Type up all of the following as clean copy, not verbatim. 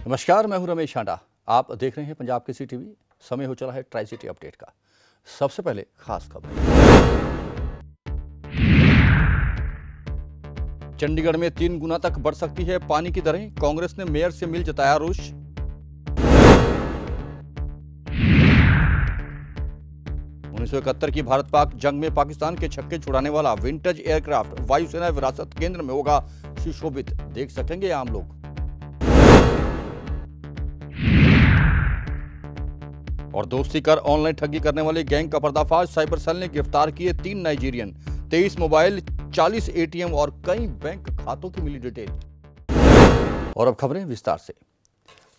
नमस्कार, मैं हूं रमेश हांडा। आप देख रहे हैं पंजाब केसरी टीवी। समय हो चला है ट्राई सिटी अपडेट का। सबसे पहले खास खबर। चंडीगढ़ में 3 गुना तक बढ़ सकती है पानी की दरें। कांग्रेस ने मेयर से मिल जताया रोष। उन्नीस की भारत पाक जंग में पाकिस्तान के छक्के छुड़ाने वाला विंटेज एयरक्राफ्ट वायुसेना विरासत केंद्र में होगा सुशोभित। देख सकेंगे आम लोग। और दोस्ती कर ऑनलाइन ठगी करने वाले गैंग का पर्दाफाश। साइबर सेल ने गिरफ्तार किए 3 नाइजीरियन, 23 मोबाइल, 40 एटीएम और कई बैंक खातों की मिली डिटेल। और अब खबरें विस्तार से।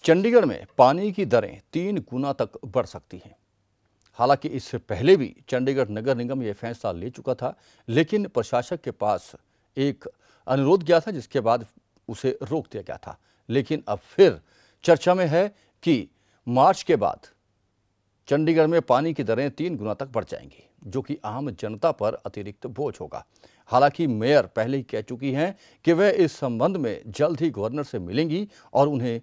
चंडीगढ़ में पानी की दरें 3 गुना तक बढ़ सकती हैं। हालांकि इससे पहले भी चंडीगढ़ नगर निगम यह फैसला ले चुका था, लेकिन प्रशासक के पास एक अनुरोध गया था, जिसके बाद उसे रोक दिया गया था। लेकिन अब फिर चर्चा में है कि मार्च के बाद चंडीगढ़ में पानी की दरें 3 गुना तक बढ़ जाएंगी, जो कि आम जनता पर अतिरिक्त बोझ होगा। हालांकि मेयर पहले ही कह चुकी हैं कि वह इस संबंध में जल्द ही गवर्नर से मिलेंगी और उन्हें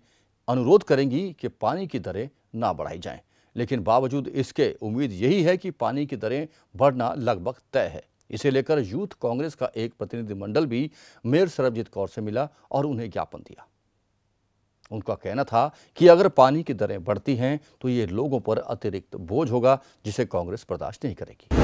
अनुरोध करेंगी कि पानी की दरें ना बढ़ाई जाएं। लेकिन बावजूद इसके उम्मीद यही है कि पानी की दरें बढ़ना लगभग तय है। इसे लेकर यूथ कांग्रेस का एक प्रतिनिधिमंडल भी मेयर सरबजीत कौर से मिला और उन्हें ज्ञापन दिया। उनका कहना था कि अगर पानी की दरें बढ़ती हैं तो ये लोगों पर अतिरिक्त बोझ होगा, जिसे कांग्रेस बर्दाश्त नहीं करेगी।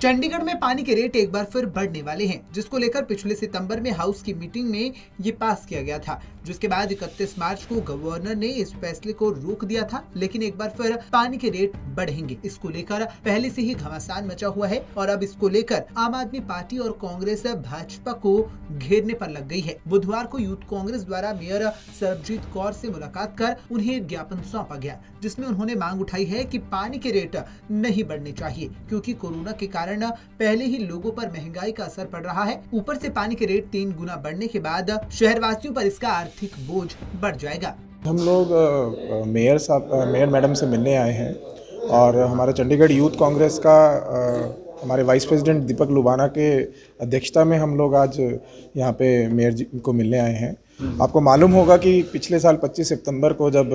चंडीगढ़ में पानी के रेट एक बार फिर बढ़ने वाले हैं, जिसको लेकर पिछले सितंबर में हाउस की मीटिंग में ये पास किया गया था, जिसके बाद 31 मार्च को गवर्नर ने इस फैसले को रोक दिया था। लेकिन एक बार फिर पानी के रेट बढ़ेंगे, इसको लेकर पहले से ही घमासान मचा हुआ है और अब इसको लेकर आम आदमी पार्टी और कांग्रेस भाजपा को घेरने पर लग गई है। बुधवार को यूथ कांग्रेस द्वारा मेयर सरबजीत कौर से मुलाकात कर उन्हें एक ज्ञापन सौंपा गया, जिसमें उन्होंने मांग उठाई है कि पानी के रेट नहीं बढ़ने चाहिए, क्योंकि कोरोना के कारण पहले ही लोगों पर महंगाई का असर पड़ रहा है। ऊपर से पानी के रेट 3 गुना बढ़ने के बाद शहरवासियों पर इसका आर्थिक बोझ बढ़ जाएगा। हम लोग मेयर मैडम से मिलने आए हैं और हमारे चंडीगढ़ यूथ कांग्रेस का हमारे वाइस प्रेसिडेंट दीपक लुबाना के अध्यक्षता में हम लोग आज यहाँ पे मेयर जी को मिलने आए हैं। आपको मालूम होगा कि पिछले साल 25 सितंबर को जब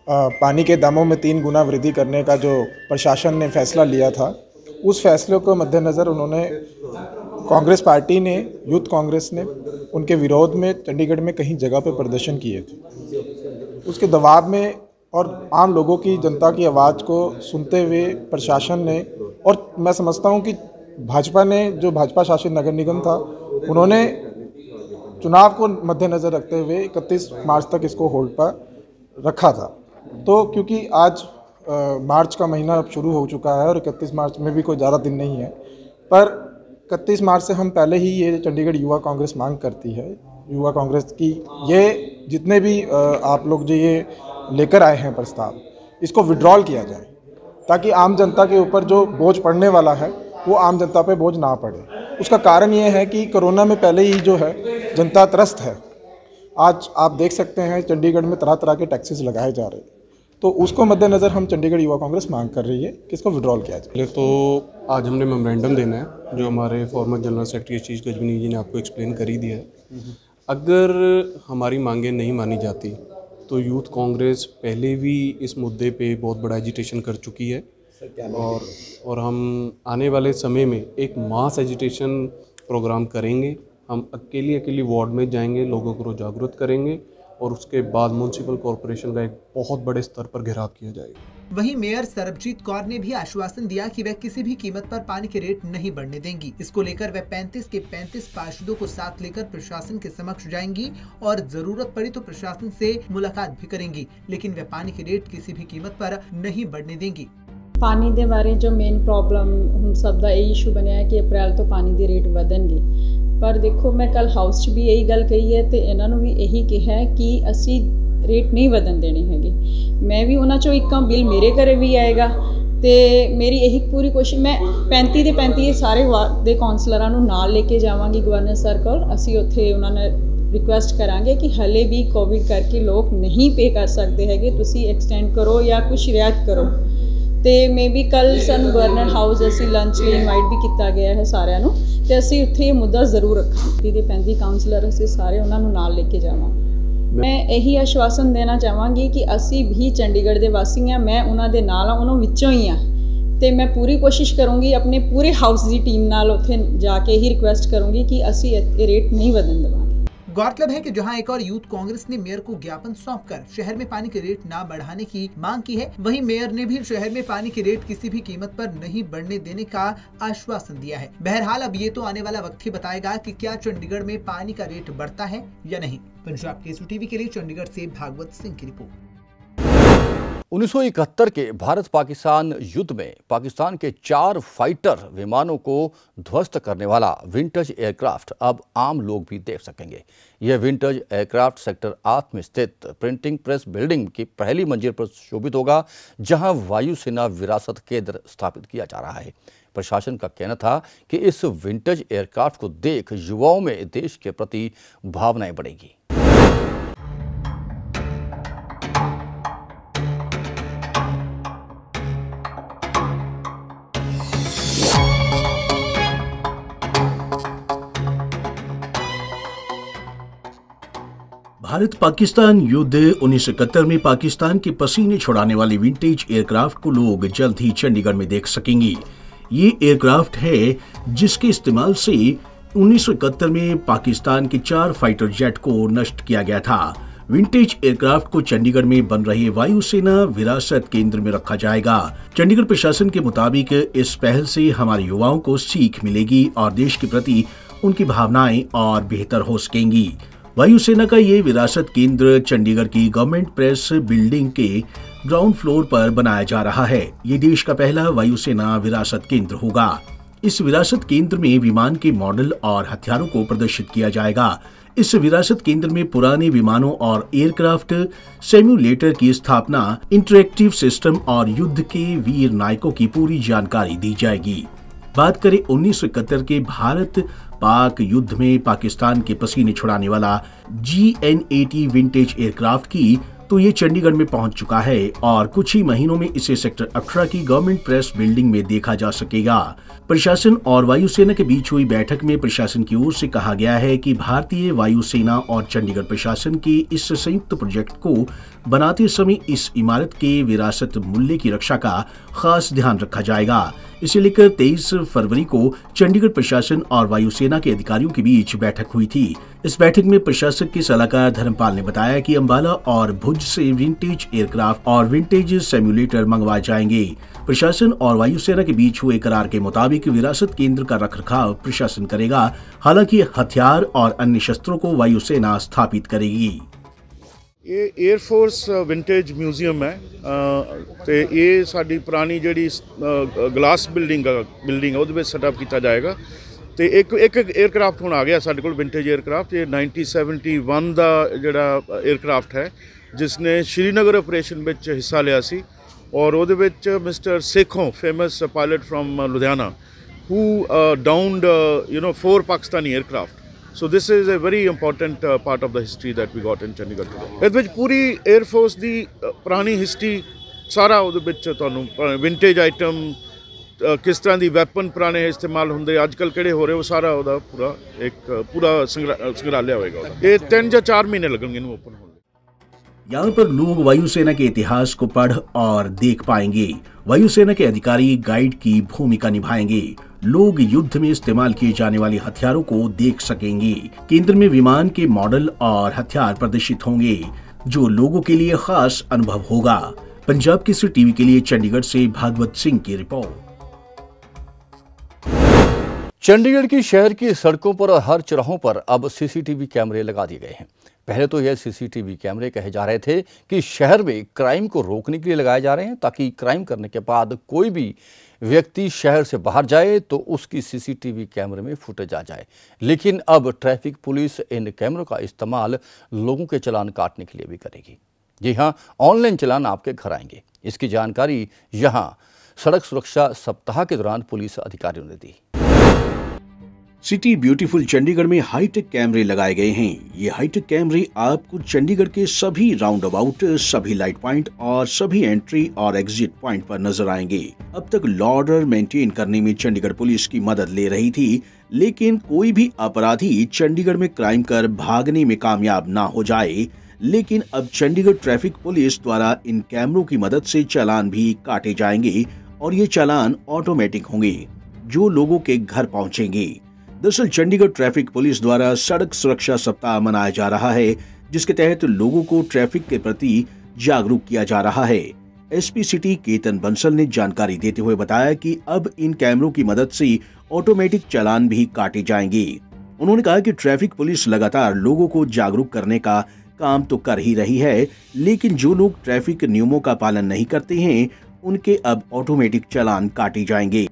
पानी के दामों में 3 गुना वृद्धि करने का जो प्रशासन ने फैसला लिया था, उस फैसले को मद्देनज़र उन्होंने कांग्रेस पार्टी ने, यूथ कांग्रेस ने उनके विरोध में चंडीगढ़ में कहीं जगह पे प्रदर्शन किए थे। उसके दबाव में और आम लोगों की, जनता की आवाज़ को सुनते हुए प्रशासन ने, और मैं समझता हूं कि भाजपा ने, जो भाजपा शासित नगर निगम था, उन्होंने चुनाव को मद्देनज़र रखते हुए 31 मार्च तक इसको होल्ड पर रखा था। तो क्योंकि आज मार्च का महीना अब शुरू हो चुका है और 31 मार्च में भी कोई ज़्यादा दिन नहीं है, पर 31 मार्च से हम पहले ही ये चंडीगढ़ युवा कांग्रेस मांग करती है, युवा कांग्रेस की ये जितने भी आप लोग जो ये लेकर आए हैं प्रस्ताव, इसको विड्रॉल किया जाए, ताकि आम जनता के ऊपर जो बोझ पड़ने वाला है वो आम जनता पे बोझ ना पड़े। उसका कारण ये है कि कोरोना में पहले ही जो है जनता त्रस्त है। आज आप देख सकते हैं चंडीगढ़ में तरह तरह के टैक्सेस लगाए जा रहे हैं, तो उसको मद्देनज़र हम चंडीगढ़ युवा कांग्रेस मांग कर रही है कि इसको विड्रॉल किया जाए। पहले तो आज हमने मेमोरेंडम देना है, जो हमारे फॉर्मर जनरल सेक्रेटरी आशीष गजबनी जी ने आपको एक्सप्लेन कर ही दिया है। अगर हमारी मांगें नहीं मानी जाती तो यूथ कांग्रेस पहले भी इस मुद्दे पे बहुत बड़ा एजिटेशन कर चुकी है और हम आने वाले समय में एक मास एजिटेशन प्रोग्राम करेंगे। हम अकेली वार्ड में जाएंगे, लोगों को जागरूक करेंगे और उसके बाद म्युनिसिपल कॉरपोरेशन का एक बहुत बड़े स्तर पर घेराव किया जाएगा। वहीं मेयर सरबजीत कौर ने भी आश्वासन दिया कि वह किसी भी कीमत पर पानी के रेट नहीं बढ़ने देंगी। इसको लेकर वह 35 के 35 पार्षदों को साथ लेकर प्रशासन के समक्ष जाएंगी और जरूरत पड़ी तो प्रशासन से मुलाकात भी करेंगी, लेकिन वह पानी के रेट किसी भी कीमत पर नहीं बढ़ने देंगी। पानी के बारे जो मेन प्रॉब्लम हम सब का यही इशू बनया है कि अप्रैल तो पानी के रेट ਵਧਣਗੇ। पर देखो मैं कल हाउस 'ਚ भी यही गल कही है तो इन्होंने भी यही कहा है कि असी रेट नहीं ਵਧਣ देने हैगे। मैं भी उन्होंने चो एक बिल मेरे घर भी आएगा तो मेरी यही पूरी कोशिश, मैं 35 ਦੇ 35 सारे वार्ड के कौंसलर नाल लेके जावांगी गवर्नर सर को। असी उत्थे उन्होंने ਰਿਕੁਐਸਟ ਕਰਾਂਗੇ ਕਿ ਹਲੇ ਵੀ ਕੋਵਿਡ ਕਰਕੇ ਲੋਕ ਨਹੀਂ ਪੇ ਕਰ ਸਕਦੇ ਹੈਗੇ, ਤੁਸੀਂ ਐਕਸਟੈਂਡ ਕਰੋ ਜਾਂ ਕੁਝ ਰਿਆਇਤ ਕਰੋ। ਤੇ ਮੇ ਬੀ ਕੱਲ ਸਾਨੂੰ ਗਵਰਨਰ ਹਾਊਸ ਅਸੀਂ ਲੰਚ ਲਈ ਇਨਵਾਈਟ ਵੀ ਕੀਤਾ ਗਿਆ ਹੈ ਸਾਰਿਆਂ ਨੂੰ, ਤੇ ਅਸੀਂ ਉੱਥੇ ਇਹ ਮੁੱਦਾ ਜ਼ਰੂਰ ਰੱਖਾਂਗੇ। ਦੇ 35 ਕਾਉਂਸਲਰ ਅਸੀਂ ਸਾਰੇ ਉਹਨਾਂ ਨੂੰ ਨਾਲ ਲੈ ਕੇ ਜਾਵਾਂਗੇ। ਮੈਂ ਇਹੀ ਆਸ਼ਵਾਸਨ ਦੇਣਾ ਚਾਹਾਂਗੀ ਕਿ ਅਸੀਂ ਵੀ ਚੰਡੀਗੜ੍ਹ ਦੇ ਵਾਸੀ ਹਾਂ, ਮੈਂ ਉਹਨਾਂ ਦੇ ਨਾਲ ਹਾਂ, ਉਹਨਾਂ ਵਿੱਚੋਂ ਹੀ ਹਾਂ, ਤੇ ਮੈਂ ਪੂਰੀ ਕੋਸ਼ਿਸ਼ ਕਰੂੰਗੀ ਆਪਣੇ ਪੂਰੇ ਹਾਊਸ ਦੀ ਟੀਮ ਨਾਲ ਉੱਥੇ ਜਾ ਕੇ ਹੀ ਰਿਕੁਐਸਟ ਕਰੂੰਗੀ ਕਿ ਅਸੀਂ ਇਹ रेट नहीं ਵਧਣ ਦੇਵਾਂਗੇ। गौरतलब है कि जहां एक और यूथ कांग्रेस ने मेयर को ज्ञापन सौंपकर शहर में पानी के रेट न बढ़ाने की मांग की है, वहीं मेयर ने भी शहर में पानी के रेट किसी भी कीमत पर नहीं बढ़ने देने का आश्वासन दिया है। बहरहाल अब ये तो आने वाला वक्त ही बताएगा कि क्या चंडीगढ़ में पानी का रेट बढ़ता है या नहीं। पंजाब केसरी टीवी के लिए चंडीगढ़ से भागवत सिंह की रिपोर्ट। 1971 के भारत पाकिस्तान युद्ध में पाकिस्तान के 4 फाइटर विमानों को ध्वस्त करने वाला विंटेज एयरक्राफ्ट अब आम लोग भी देख सकेंगे। यह विंटेज एयरक्राफ्ट सेक्टर 8 में स्थित प्रिंटिंग प्रेस बिल्डिंग की पहली मंजिल पर शोभित होगा, जहां वायुसेना विरासत केंद्र स्थापित किया जा रहा है। प्रशासन का कहना था कि इस विंटेज एयरक्राफ्ट को देख युवाओं में देश के प्रति भावनाएं बढ़ेगी। भारत पाकिस्तान युद्ध 1971 में पाकिस्तान के पसीने छुड़ाने वाले विंटेज एयरक्राफ्ट को लोग जल्द ही चंडीगढ़ में देख सकेंगे। ये एयरक्राफ्ट है जिसके इस्तेमाल से 1971 में पाकिस्तान के 4 फाइटर जेट को नष्ट किया गया था। विंटेज एयरक्राफ्ट को चंडीगढ़ में बन रहे वायुसेना विरासत केंद्र में रखा जाएगा। चंडीगढ़ प्रशासन के मुताबिक इस पहल से हमारे युवाओं को सीख मिलेगी और देश के प्रति उनकी भावनाएं और बेहतर हो सकेंगी। वायुसेना का ये विरासत केंद्र चंडीगढ़ की गवर्नमेंट प्रेस बिल्डिंग के ग्राउंड फ्लोर पर बनाया जा रहा है। ये देश का पहला वायुसेना विरासत केंद्र होगा। इस विरासत केंद्र में विमान के मॉडल और हथियारों को प्रदर्शित किया जाएगा। इस विरासत केंद्र में पुराने विमानों और एयरक्राफ्ट सिम्युलेटर की स्थापना, इंटरैक्टिव सिस्टम और युद्ध के वीर नायकों की पूरी जानकारी दी जाएगी। बात करें 1971 के भारत पाक युद्ध में पाकिस्तान के पसीने छुड़ाने वाला GN80 विंटेज एयरक्राफ्ट की, तो ये चंडीगढ़ में पहुंच चुका है और कुछ ही महीनों में इसे सेक्टर 18 की गवर्नमेंट प्रेस बिल्डिंग में देखा जा सकेगा। प्रशासन और वायुसेना के बीच हुई बैठक में प्रशासन की ओर से कहा गया है कि भारतीय वायुसेना और चंडीगढ़ प्रशासन के इस संयुक्त प्रोजेक्ट को बनाते समय इस इमारत के विरासत मूल्य की रक्षा का खास ध्यान रखा जाएगा। इसे लेकर 23 फरवरी को चंडीगढ़ प्रशासन और वायुसेना के अधिकारियों के बीच बैठक हुई थी। इस बैठक में प्रशासक के सलाहकार धर्मपाल ने बताया कि अंबाला और भुज से विंटेज एयरक्राफ्ट और विंटेज सिम्युलेटर मंगवाए जाएंगे। प्रशासन और वायुसेना के बीच हुए करार के मुताबिक विरासत केंद्र का रखरखाव प्रशासन करेगा, हालांकि हथियार और अन्य शस्त्रों को वायुसेना स्थापित करेगी। ये एयरफोर्स विंटेज म्यूजियम है तो ये साड़ी पुरानी जी ग्लास बिल्डिंग है वो सैटअप किया जाएगा। तो एक एयरक्राफ्ट हुण आ गया साडे कोल विंटेज एयरक्राफ्ट। ये 1971 का जोड़ा एयरक्राफ्ट है जिसने श्रीनगर ऑपरेशन में हिस्सा लिया सी और वो mister Sekhon famous pilot from Ludhiana who downed 4 Pakistani aircraft. So this is a very important part of the history that we got in Chandigarh today. इस विच पूरी एयरफोर्स की पुरानी हिस्ट्री सारा उहदे विच तुहानूं विंटेज आइटम किस तरह की वैपन पुराने इस्तेमाल होंदे अजकल किहड़े हो रहे वो सारा उहदा पूरा एक पूरा संग्रहालय होएगा। ये 3 या 4 महीने लगेंगे इन्हूं ओपन होने। यहाँ पर लोग वायुसेना के इतिहास को पढ़ और देख पाएंगे। वायुसेना के अधिकारी गाइड की भूमिका निभाएंगे। लोग युद्ध में इस्तेमाल किए जाने वाले हथियारों को देख सकेंगे। केंद्र में विमान के मॉडल और हथियार प्रदर्शित होंगे जो लोगों के लिए खास अनुभव होगा। पंजाब केसरी टीवी के लिए चंडीगढ़ से भागवत सिंह की रिपोर्ट। चंडीगढ़ की शहर की सड़कों पर और हर चौराहों पर अब सीसीटीवी कैमरे लगा दिए गए हैं। पहले तो यह सीसीटीवी कैमरे कहे जा रहे थे कि शहर में क्राइम को रोकने के लिए लगाए जा रहे हैं, ताकि क्राइम करने के बाद कोई भी व्यक्ति शहर से बाहर जाए तो उसकी सीसीटीवी कैमरे में फुटेज आ जाए। लेकिन अब ट्रैफिक पुलिस इन कैमरों का इस्तेमाल लोगों के चालान काटने के लिए भी करेगी। जी हां, ऑनलाइन चालान आपके घर आएंगे। इसकी जानकारी यहां सड़क सुरक्षा सप्ताह के दौरान पुलिस अधिकारियों ने दी। सिटी ब्यूटीफुल चंडीगढ़ में हाईटेक कैमरे लगाए गए हैं। ये हाईटेक कैमरे आपको चंडीगढ़ के सभी राउंड अबाउट, सभी लाइट पॉइंट और सभी एंट्री और एग्जिट पॉइंट पर नजर आएंगे। अब तक लॉ ऑर्डर मेंटेन करने में चंडीगढ़ पुलिस की मदद ले रही थी, लेकिन कोई भी अपराधी चंडीगढ़ में क्राइम कर भागने में कामयाब ना हो जाए। लेकिन अब चंडीगढ़ ट्रैफिक पुलिस द्वारा इन कैमरों की मदद से चालान भी काटे जाएंगे और ये चालान ऑटोमेटिक होंगे जो लोगों के घर पहुंचेंगे। दरअसल चंडीगढ़ ट्रैफिक पुलिस द्वारा सड़क सुरक्षा सप्ताह मनाया जा रहा है, जिसके तहत लोगों को ट्रैफिक के प्रति जागरूक किया जा रहा है। एसपी सिटी केतन बंसल ने जानकारी देते हुए बताया कि अब इन कैमरों की मदद से ऑटोमेटिक चालान भी काटे जाएंगे। उन्होंने कहा कि ट्रैफिक पुलिस लगातार लोगों को जागरूक करने का काम तो कर ही रही है, लेकिन जो लोग ट्रैफिक नियमों का पालन नहीं करते हैं उनके अब ऑटोमेटिक चालान काटे जाएंगे।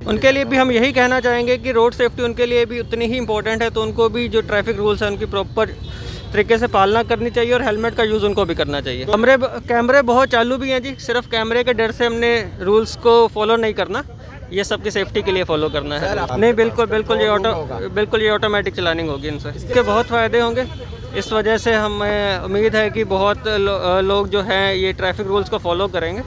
उनके लिए भी हम यही कहना चाहेंगे कि रोड सेफ्टी उनके लिए भी उतनी ही इम्पोर्टेंट है, तो उनको भी जो ट्रैफिक रूल्स हैं उनकी प्रॉपर तरीके से पालना करनी चाहिए और हेलमेट का यूज़ उनको भी करना चाहिए। कैमरे बहुत चालू भी हैं जी, सिर्फ कैमरे के डर से हमने रूल्स को फॉलो नहीं करना, ये सबकी सेफ्टी के लिए फॉलो करना है। नहीं, बिल्कुल ये ऑटोमेटिक चलानिंग होगी इनसे। इसके बहुत फ़ायदे होंगे। इस वजह से हमें उम्मीद है कि बहुत लोग जो हैं ये ट्रैफिक रूल्स को फॉलो करेंगे।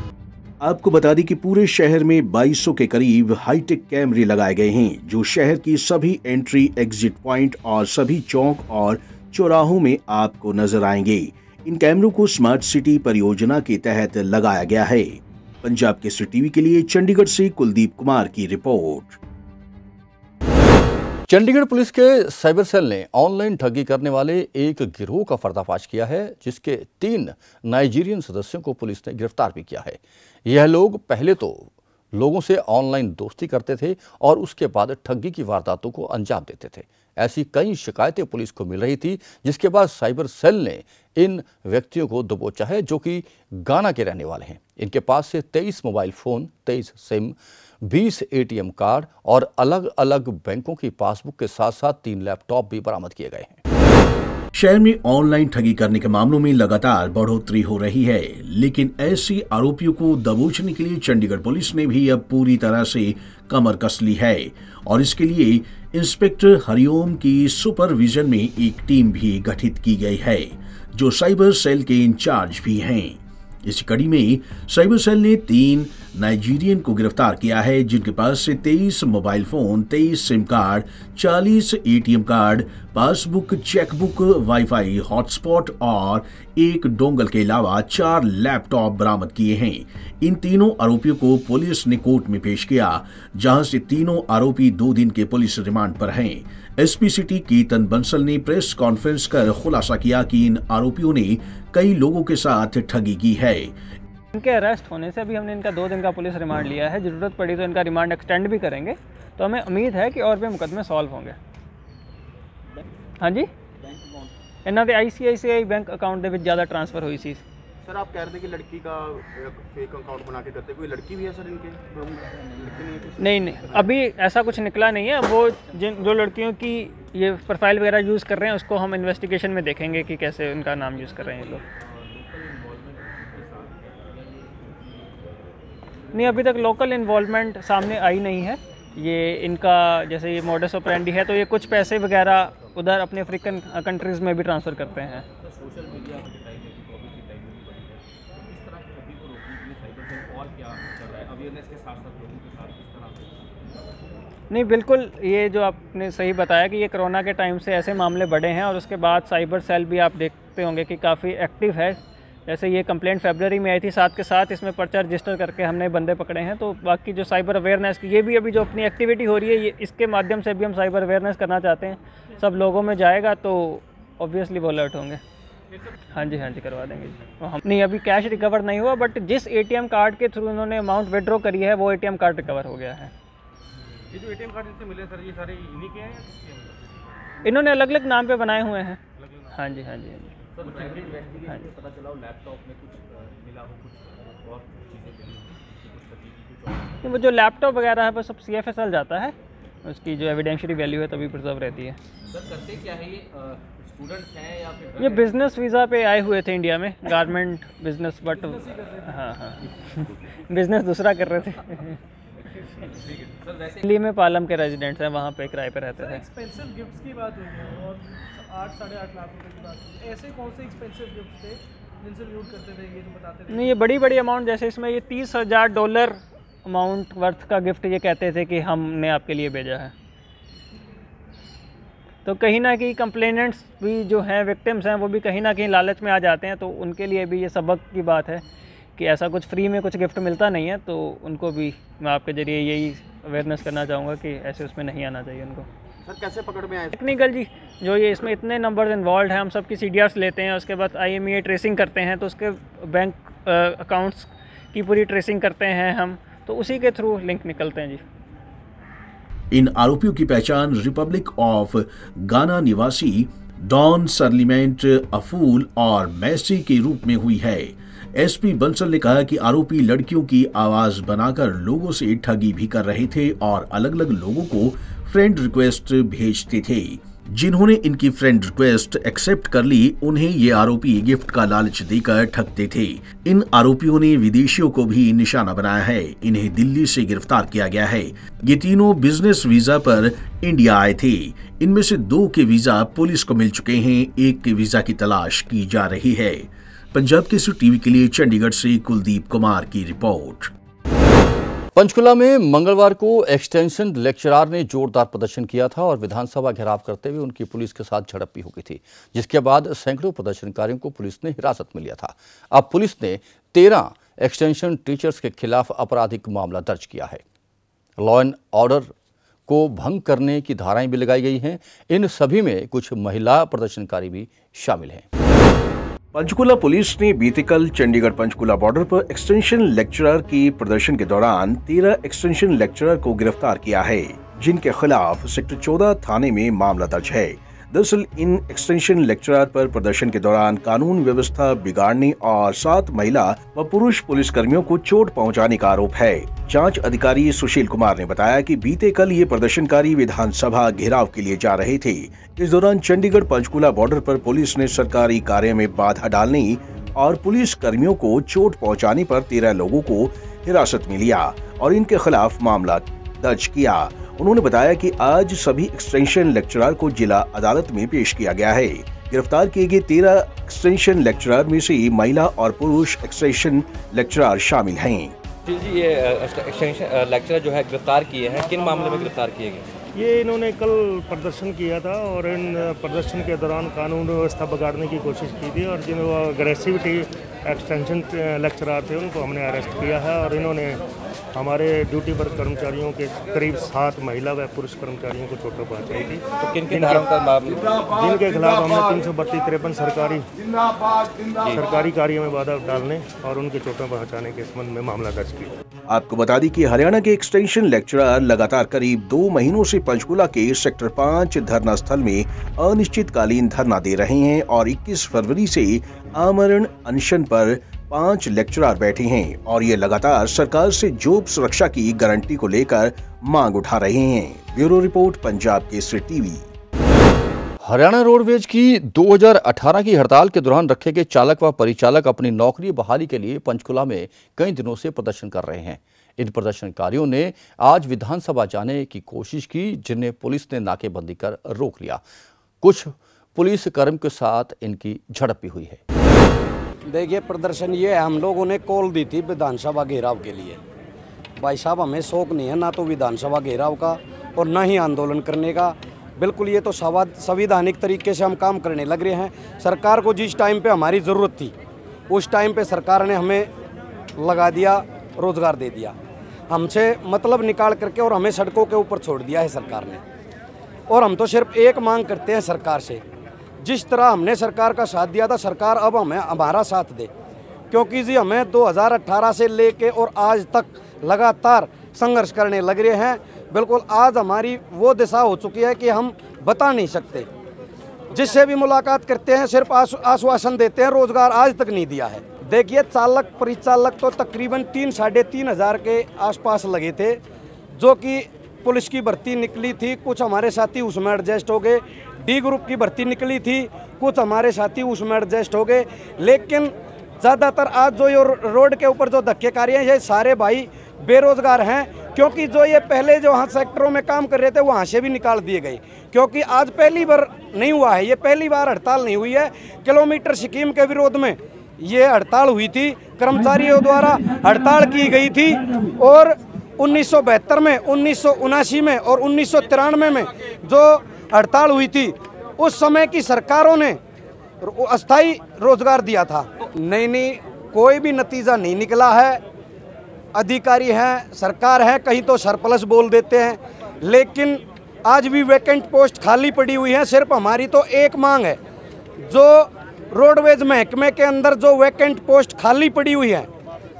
आपको बता दें कि पूरे शहर में 2200 के करीब हाईटेक कैमरे लगाए गए हैं, जो शहर की सभी एंट्री एग्जिट पॉइंट और सभी चौक और चौराहों में आपको नजर आएंगे। इन कैमरों को स्मार्ट सिटी परियोजना के तहत लगाया गया है। पंजाब केसरी टीवी के लिए चंडीगढ़ से कुलदीप कुमार की रिपोर्ट। चंडीगढ़ पुलिस के साइबर सेल ने ऑनलाइन ठगी करने वाले एक गिरोह का पर्दाफाश किया है, जिसके 3 नाइजीरियन सदस्यों को पुलिस ने गिरफ्तार भी किया है। यह लोग पहले तो लोगों से ऑनलाइन दोस्ती करते थे और उसके बाद ठगी की वारदातों को अंजाम देते थे। ऐसी कई शिकायतें पुलिस को मिल रही थी, जिसके बाद साइबर सेल ने इन व्यक्तियों को दबोचा है, जो कि गाना के रहने वाले हैं। इनके पास से 23 mobile phone, 23 SIM, 20 ATM card और अलग अलग बैंकों की पासबुक के साथ साथ 3 लैपटॉप भी बरामद किए गए हैं। शहर में ऑनलाइन ठगी करने के मामलों में लगातार बढ़ोतरी हो रही है, लेकिन ऐसे आरोपियों को दबोचने के लिए चंडीगढ़ पुलिस ने भी अब पूरी तरह से कमर कस ली है और इसके लिए इंस्पेक्टर हरिओम की सुपरविजन में एक टीम भी गठित की गई है, जो साइबर सेल के इंचार्ज भी हैं। इस कड़ी में साइबर सेल ने 3 नाइजीरियन को गिरफ्तार किया है, जिनके पास से 23 mobile phone, 23 SIM card, 40 ATM card, passbook, chequebook, wifi hotspot और एक डोंगल के अलावा 4 लैपटॉप बरामद किए हैं। इन तीनों आरोपियों को पुलिस ने कोर्ट में पेश किया, जहां से तीनों आरोपी 2 दिन के पुलिस रिमांड पर हैं। एसपी सिटी केतन बंसल ने प्रेस कॉन्फ्रेंस कर खुलासा किया कि इन आरोपियों ने कई लोगों के साथ ठगी की है। इनके अरेस्ट होने से अभी हमने इनका 2 दिन का पुलिस रिमांड लिया है। ज़रूरत पड़ी तो इनका रिमांड एक्सटेंड भी करेंगे, तो हमें उम्मीद है कि और भी मुकदमे सॉल्व होंगे। हाँ जी, इन्हों के ICICI बैंक अकाउंट ਦੇ ਵਿੱਚ ज़्यादा ट्रांसफर हुई सी। सर आप कह रहे थे कि लड़की का फेक अकाउंट बना के करते, कोई लड़की भी है सर इनके? नहीं, अभी ऐसा कुछ निकला नहीं है। वो जो लड़कियों की ये प्रोफाइल वगैरह यूज़ कर रहे हैं, उसको हम इन्वेस्टिगेशन में देखेंगे कि कैसे उनका नाम यूज़ कर रहे हैं ये लोग। नहीं, अभी तक लोकल इन्वॉल्वमेंट सामने आई नहीं है। ये इनका जैसे ये मॉडस ऑपरेंडी है, तो ये कुछ पैसे वगैरह उधर अपने अफ्रीकन कंट्रीज़ में भी ट्रांसफ़र करते हैं। नहीं, बिल्कुल ये जो आपने सही बताया कि ये कोरोना के टाइम से ऐसे मामले बढ़े हैं और उसके बाद साइबर सेल भी आप देखते होंगे कि काफ़ी एक्टिव है। जैसे ये कंप्लेंट फरवरी में आई थी, साथ के साथ इसमें पर्चा रजिस्टर करके हमने बंदे पकड़े हैं। तो बाकी जो साइबर अवेयरनेस की ये भी अभी जो अपनी एक्टिविटी हो रही है, ये इसके माध्यम से भी हम साइबर अवेयरनेस करना चाहते हैं। सब लोगों में जाएगा तो ऑब्वियसली वो अलर्ट होंगे। हाँ जी करवा देंगे जी। हम नहीं, अभी कैश रिकवर नहीं हुआ, बट जिस ATM कार्ड के थ्रू इन्होंने अमाउंट विड्रॉ करी है वो ATM कार्ड रिकवर हो गया है। ये जो ATM कार्ड इनसे मिले सर, ये सारे इन्हीं के हैं या किसके हैं? इन्होंने अलग अलग नाम पे बनाए हुए हैं। हाँ जी। सर पता चला लैपटॉप में कुछ मिला हो, कुछ और चीज़ें मिली, कुछ वो जो लैपटॉप वगैरह है वो सब CFSL जाता है, उसकी जो एविडेंशियरी वैल्यू है तभी प्रिजर्व रहती है। सर करते क्या है ये, स्टूडेंट्स हैं या फिर ये बिज़नेस वीज़ा पे आए हुए थे इंडिया में, गारमेंट बिजनेस, बट हाँ बिज़नेस दूसरा कर रहे थे। दिल्ली में पालम के रेजिडेंट्स हैं, वहाँ पे किराए पे रहते थे। एक्सपेंसिव गिफ्ट्स की बात हुई है और 8-8.5 लाख रुपए की बात हुई, ऐसे कौन से एक्सपेंसिव गिफ्ट्स थे जिनसे लूट करते थे, ये जो बताते थे? नहीं, ये बड़ी बड़ी अमाउंट, जैसे इसमें ये $30,000 अमाउंट वर्थ का गिफ्ट ये कहते थे कि हमने आपके लिए भेजा है। तो कहीं ना कहीं कंप्लेनेंट्स भी जो हैं, विक्टिम्स हैं, वो भी कहीं ना कहीं लालच में आ जाते हैं। तो उनके लिए भी ये सबक की बात है कि ऐसा कुछ फ्री में कुछ गिफ्ट मिलता नहीं है। तो उनको भी मैं आपके ज़रिए यही अवेयरनेस करना चाहूँगा कि ऐसे उसमें नहीं आना चाहिए उनको। सर कैसे पकड़ में आए? टेक्निकल जी, जो ये इसमें इतने नंबर्स इन्वॉल्व हैं, हम सब की CDRs लेते हैं, उसके बाद IMEI ट्रेसिंग करते हैं, तो उसके बैंक अकाउंट्स की पूरी ट्रेसिंग करते हैं हम, तो उसी के थ्रू लिंक निकलते हैं जी। इन आरोपियों की पहचान रिपब्लिक ऑफ गाना निवासी डॉन सर्लिमेंट अफूल और मैसी के रूप में हुई है। SP बंसल ने कहा कि आरोपी लड़कियों की आवाज बनाकर लोगों से ठगी भी कर रहे थे और अलग अलग लोगों को फ्रेंड रिक्वेस्ट भेजते थे। जिन्होंने इनकी फ्रेंड रिक्वेस्ट एक्सेप्ट कर ली, उन्हें ये आरोपी गिफ्ट का लालच देकर ठगते थे। इन आरोपियों ने विदेशियों को भी निशाना बनाया है। इन्हें दिल्ली से गिरफ्तार किया गया है। ये तीनों बिजनेस वीजा पर इंडिया आए थे। इनमें से 2 के वीजा पुलिस को मिल चुके हैं, 1 के वीजा की तलाश की जा रही है। पंजाब केसरी टीवी के लिए चंडीगढ़ से कुलदीप कुमार की रिपोर्ट। पंचकुला में मंगलवार को एक्सटेंशन लेक्चरर ने जोरदार प्रदर्शन किया था और विधानसभा घेराव करते हुए उनकी पुलिस के साथ झड़प भी हो गई थी, जिसके बाद सैकड़ों प्रदर्शनकारियों को पुलिस ने हिरासत में लिया था। अब पुलिस ने 13 एक्सटेंशन टीचर्स के खिलाफ आपराधिक मामला दर्ज किया है। लॉ एंड ऑर्डर को भंग करने की धाराएं भी लगाई गई हैं। इन सभी में कुछ महिला प्रदर्शनकारी भी शामिल हैं। पंचकुला पुलिस ने बीते कल चंडीगढ़ पंचकुला बॉर्डर पर एक्सटेंशन लेक्चरर की प्रदर्शन के दौरान 13 एक्सटेंशन लेक्चरर को गिरफ्तार किया है, जिनके खिलाफ सेक्टर 14 थाने में मामला दर्ज है। दरअसल इन एक्सटेंशन लेक्चरर पर प्रदर्शन के दौरान कानून व्यवस्था बिगाड़ने और 7 महिला व पुरुष पुलिसकर्मियों को चोट पहुंचाने का आरोप है। जांच अधिकारी सुशील कुमार ने बताया कि बीते कल ये प्रदर्शनकारी विधानसभा घेराव के लिए जा रहे थे। इस दौरान चंडीगढ़ पंचकुला बॉर्डर पर पुलिस ने सरकारी कार्य में बाधा डालने और पुलिस कर्मियों को चोट पहुंचाने पर 13 लोगों को हिरासत में लिया और इनके खिलाफ मामला दर्ज किया। उन्होंने बताया कि आज सभी एक्सटेंशन लेक्चरर को जिला अदालत में पेश किया गया है। गिरफ्तार किए गए 13 एक्सटेंशन लेक्चरर में से महिला और पुरुष एक्सटेंशन लेक्चरर शामिल हैं। जी, ये एक्सटेंशन लेक्चरर जो है गिरफ्तार किए हैं, किन मामले में गिरफ्तार किए गए? ये इन्होंने कल प्रदर्शन किया था और इन प्रदर्शन के दौरान कानून व्यवस्था बिगाड़ने की कोशिश की थी और जिन अग्रेसिविटी एक्सटेंशन लेक्चरर थे उनको हमने अरेस्ट किया है और इन्होंने हमारे ड्यूटी पर कर्मचारियों के करीब 7 महिला व पुरुष कर्मचारियों को चोटें पहुंचाई थी। तो किन धाराओं का मामला? जिनके खिलाफ हमने 332-53 सरकारी कार्य में बाधा डालने और उनके चोटें पहुंचाने के संबंध में मामला दर्ज किया। आपको बता दें कि हरियाणा के एक्सटेंशन लेक्चरर लगातार करीब 2 महीनों से पंचकुला के सेक्टर 5 धरना स्थल में अनिश्चितकालीन धरना दे रहे हैं और 21 फरवरी से आमरण अनशन पर 5 लेक्चरर बैठे हैं और ये लगातार सरकार से जॉब सुरक्षा की गारंटी को लेकर मांग उठा रहे हैं। Bureau report, Punjab Kesari TV. Haryana roadways की 2018 की हड़ताल के दौरान रखे गए चालक व परिचालक अपनी नौकरी बहाली के लिए पंचकुला में कई दिनों से प्रदर्शन कर रहे हैं। इन प्रदर्शनकारियों ने आज विधानसभा जाने की कोशिश की, जिन्हें पुलिस ने नाकेबंदी कर रोक लिया। कुछ पुलिस कर्मी के साथ इनकी झड़प भी हुई है। देखिए, प्रदर्शन ये है, हम लोगों ने कॉल दी थी विधानसभा घेराव के लिए। भाई साहब, हमें शौक नहीं है ना तो विधानसभा घेराव का और ना ही आंदोलन करने का। बिल्कुल, ये तो संवैधानिक तरीके से हम काम करने लग रहे हैं। सरकार को जिस टाइम पे हमारी ज़रूरत थी उस टाइम पे सरकार ने हमें लगा दिया, रोज़गार दे दिया, हमसे मतलब निकाल करके और हमें सड़कों के ऊपर छोड़ दिया है सरकार ने। और हम तो सिर्फ एक मांग करते हैं सरकार से, जिस तरह हमने सरकार का साथ दिया था, सरकार अब हमें हमारा साथ दे, क्योंकि जी हमें 2018 से लेके और आज तक लगातार संघर्ष करने लग रहे हैं। बिल्कुल, आज हमारी वो दिशा हो चुकी है कि हम बता नहीं सकते। जिससे भी मुलाकात करते हैं सिर्फ आश्वासन देते हैं, रोजगार आज तक नहीं दिया है। देखिए, चालक परिचालक तो तकरीबन 3-3.5 हज़ार के आसपास लगे थे, जो कि पुलिस की भर्ती निकली थी। कुछ हमारे साथी उसमें एडजस्ट हो गए। डी ग्रुप की भर्ती निकली थी, कुछ हमारे साथी उसमें एडजस्ट हो गए। लेकिन ज़्यादातर आज जो ये रोड के ऊपर जो धक्के कार्य हैं, ये सारे भाई बेरोजगार हैं, क्योंकि जो ये पहले जो वहाँ सेक्टरों में काम कर रहे थे वहाँ से भी निकाल दिए गए, क्योंकि आज पहली बार नहीं हुआ है, ये पहली बार हड़ताल नहीं हुई है। किलोमीटर स्कीम के विरोध में ये हड़ताल हुई थी, कर्मचारियों द्वारा हड़ताल की गई थी। और 1972 में, 1979 में और 1993 में जो हड़ताल हुई थी, उस समय की सरकारों ने अस्थायी रोजगार दिया था। नहीं, कोई भी नतीजा नहीं निकला है। अधिकारी हैं, सरकार है, कहीं तो सरप्लस बोल देते हैं, लेकिन आज भी वैकेंट पोस्ट खाली पड़ी हुई है। सिर्फ हमारी तो एक मांग है, जो रोडवेज महकमे के अंदर जो वैकेंट पोस्ट खाली पड़ी हुई है,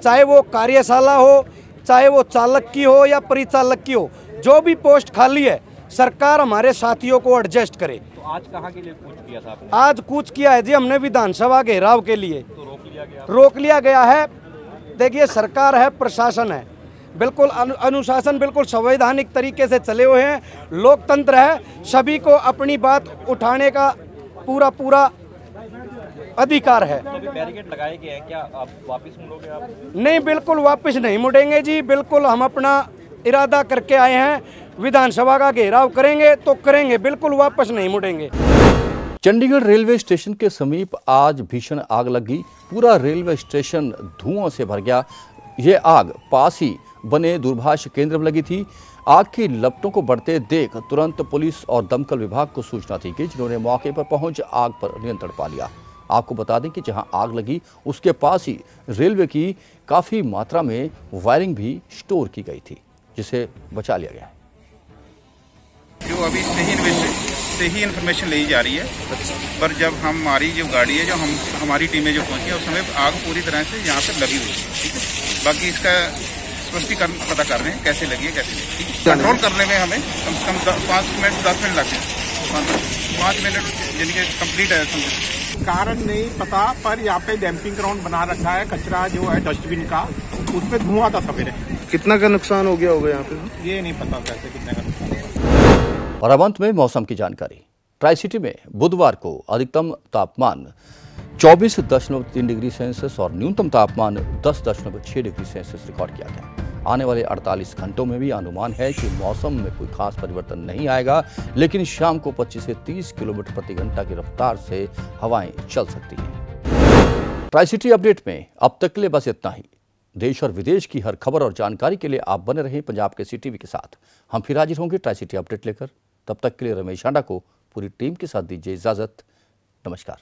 चाहे वो कार्यशाला हो, चाहे वो चालक की हो या परिचालक की हो, जो भी पोस्ट खाली है सरकार हमारे साथियों को एडजस्ट करे। तो आज कहाँ के लिए कूच किया था आपने? आज कूच किया है जी हमने विधानसभा घेराव के लिए। तो रोक लिया गया है। देखिए, सरकार है, प्रशासन है, बिल्कुल अनुशासन बिल्कुल संवैधानिक तरीके से चले हुए हैं। लोकतंत्र है, सभी को अपनी बात उठाने का पूरा अधिकार है। तो अभी बैरिकेड लगाए गए हैं, क्या आप वापस मुड़ोगे आप? नहीं, बिल्कुल वापस नहीं मुड़ेंगे जी। बिल्कुल हम अपना इरादा करके आए हैं, विधानसभा का घेराव करेंगे तो करेंगे, बिल्कुल वापस नहीं मुड़ेंगे। चंडीगढ़ रेलवे स्टेशन के समीप आज भीषण आग लगी। पूरा रेलवे स्टेशन धुआं से भर गया। ये आग पास ही बने दूरभाष केंद्र में लगी थी। आग की लपटों को बढ़ते देख तुरंत पुलिस और दमकल विभाग को सूचना दी गई, जिन्होंने मौके पर पहुंच आग पर नियंत्रण पा लिया। आपको बता दें कि जहां आग लगी उसके पास ही रेलवे की काफी मात्रा में वायरिंग भी स्टोर की गई थी, जिसे बचा लिया गया। जो अभी से ही इन्फॉर्मेशन ली जा रही है, पर जब हमारी जो गाड़ी है, जो हमारी टीमें जो पहुंची है, उस समय आग पूरी तरह से यहाँ पर लगी हुई है। ठीक है, बाकी इसका स्पष्टीकरण पता कर रहे हैं, कैसे लगी है, कैसे नहीं। ठीक है, कंट्रोल करने में हमें कम से कम 5 मिनट 10 मिनट लगते हैं। 5 मिनट यानी कि कम्प्लीट है। कारण नहीं पता, पर यहाँ पे डैम्पिंग ग्राउंड बना रखा है, कचरा जो है डस्टबिन का, उस पर धुआं था सवेरे। कितना का नुकसान हो गया होगा यहाँ पे? ये नहीं पता कैसे कितने का नुकसान। और अब अंत में मौसम की जानकारी। ट्राई सिटी में बुधवार को अधिकतम तापमान 24.3 डिग्री सेल्सियस और न्यूनतम तापमान 10.6 डिग्री सेल्सियस रिकॉर्ड किया गया। आने वाले 48 घंटों में भी अनुमान है कि मौसम में कोई खास परिवर्तन नहीं आएगा, लेकिन शाम को 25 से 30 किलोमीटर प्रति घंटा की रफ्तार से हवाएं चल सकती हैं। ट्राई सिटी अपडेट में अब तक के लिए बस इतना ही। देश और विदेश की हर खबर और जानकारी के लिए आप बने रहें पंजाब के टीवी के साथ। हम फिर हाजिर होंगे ट्राई सिटी अपडेट लेकर। तब तक के लिए रमेश आंडा को पूरी टीम के साथ दीजिए इजाजत। नमस्कार।